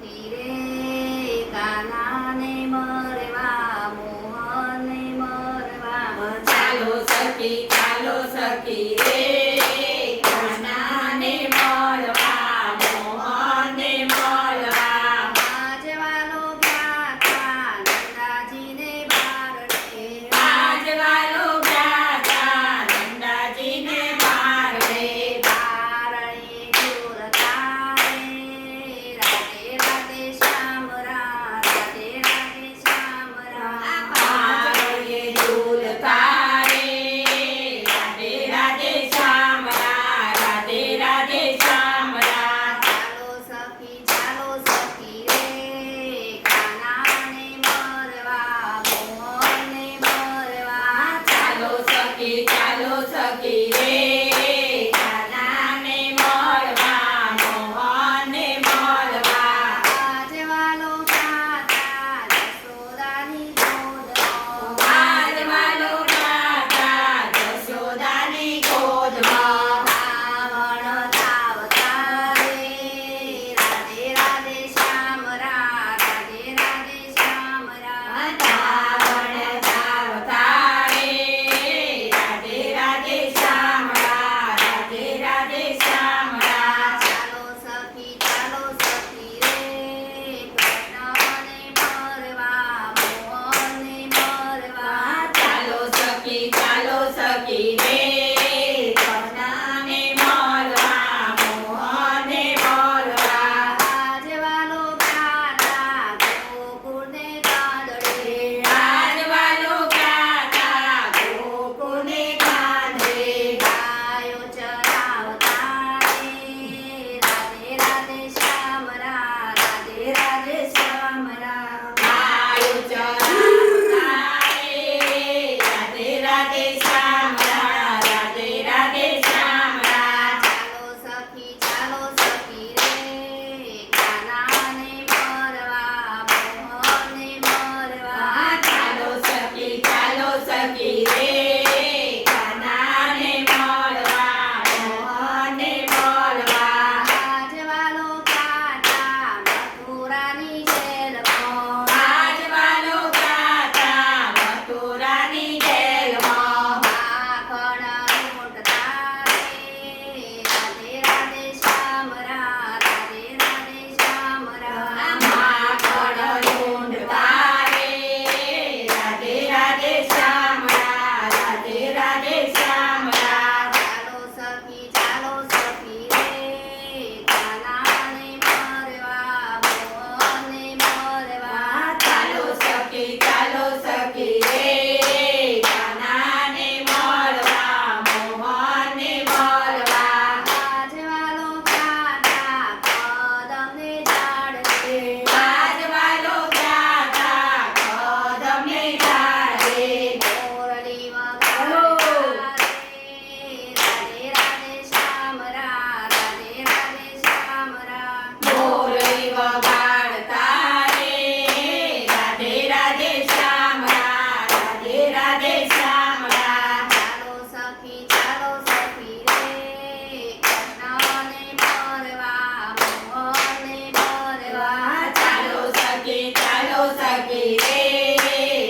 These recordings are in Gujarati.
સખી રે કાનાને મરવા મોહનને મરવા ચાલો સખી રે કાનાને મળવા મોહનને મળવા આજવાલો ગાતા નંદાજીને બારણે આજવાલો ગાતા નંદાજીને બારણે બારણે ઝૂલતા રે રાધે રાધે શ્યામ રાધે રાધે શ્યામ બારણે ઝૂલતા રે રાધે રાધે શ્યામ રાધે રાધે શ્યામ ચાલો સખી રે કાનાને મરવા મોહનને મરવા ચાલો સખી રે કાનાને મળવા મોહનને મળવા આજવાલો ગાતા જશોદાની ગોદમાં આજવાલો ગાતા જશોદાની ગોદમાં રાવણ ધાવતા રે રાધે રાધે શ્યામ રાધે રાધે શ્યામ રાવણ ધાવતા રે રાધે રાધે શ્યામ રાધે રાધે શ્યામ ચાલો સખી રે કૃષ્ણને મરવા મોહનને મરવા ચાલો સખી રે કૃષ્ણને મળવા મોહનને મળવા આજવાલો ગાતા ગોકુળને કાંદડે આજવાલો ગાતા ગોકુળને કાંધે ગાયો ચરાવતા રે રાધે રાધે શ્યામ રાધે રાધે શ્યામ ગાયો ચરાવતા રે રાધે રાધે શ્યામ રાધે રાધે શ્યામ ચાલો સખી રે કાનાને મરવા મોહનને મરવા ચાલો સખી રે કાનાને મળવા મોહનને મળવા આજવાલો ગાતા મથુરાની જેલમાં આજવાલો ગાતા મથુરાની જેલમાં માખણ લૂંટતા રે રાધે રાધે શ્યામ રાધે રાધે શ્યામ માખણ લૂંટતા રે રાધે રાધે શ્યામ રાધે રાધે શ્યામ ચાલો સખી રે કાનાને મરવા મોહનને મરવા ચાલો સખી રે કાનાને મળવા મોહનને મળવા આજવાલો ગાતા કદમને ઝાડે આજવાલો ગાતા કદમને ઝાડે મોરલી વગાડતા રે રાધે રાધે શ્યામ રાધે રાધે શ્યામ મોરલી વગાડતા રે રાધે રાધે શ્યામ રાધે રાધે શ્યામ ચાલો સખી રે કૃષ્ણને મરવા મોહનને મરવા ચાલો સખી રે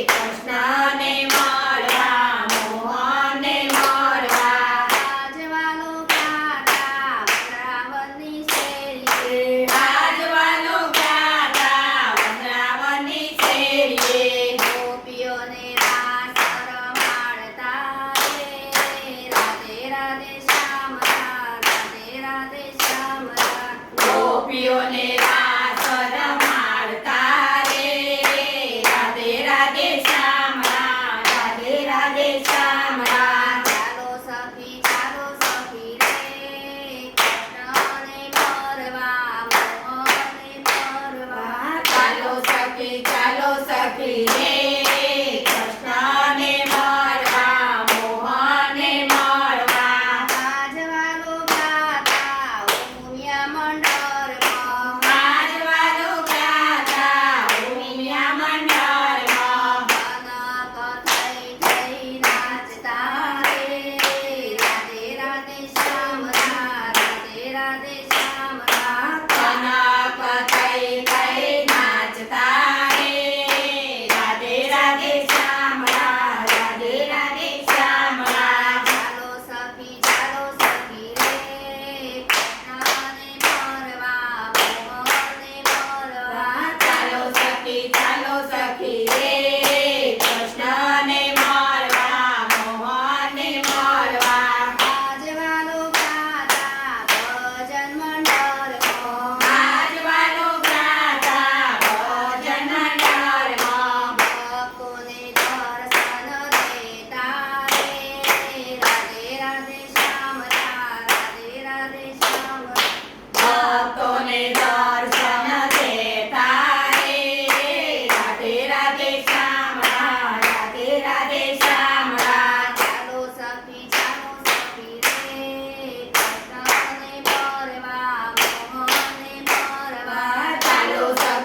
કૃષ્ણને મળવા મોહનને મળવા આજવાલો ગાતા વૃંદાવનની શેરીએ આજવાલો ગાતા વૃંદાવનની શેરીએ ગોપીઓને રાસ રમાડતા રે રાધે રાધે શ્યામ રાધે રાધે શ્યામ ગોપીઓને રાસ રમાડતા રે રાધે રાધે શ્યામ રાધે રાધે શ્યામ ચાલો સખી રે કૃષ્ણને મરવા મોહનને મરવા ચાલો સખી રે કૃષ્ણને મળવા મોહનને મળવા આજવાલો ગાતા ઉમિયા મંડળમાં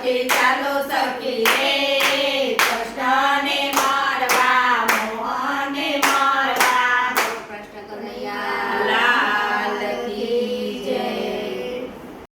સખી ચાલો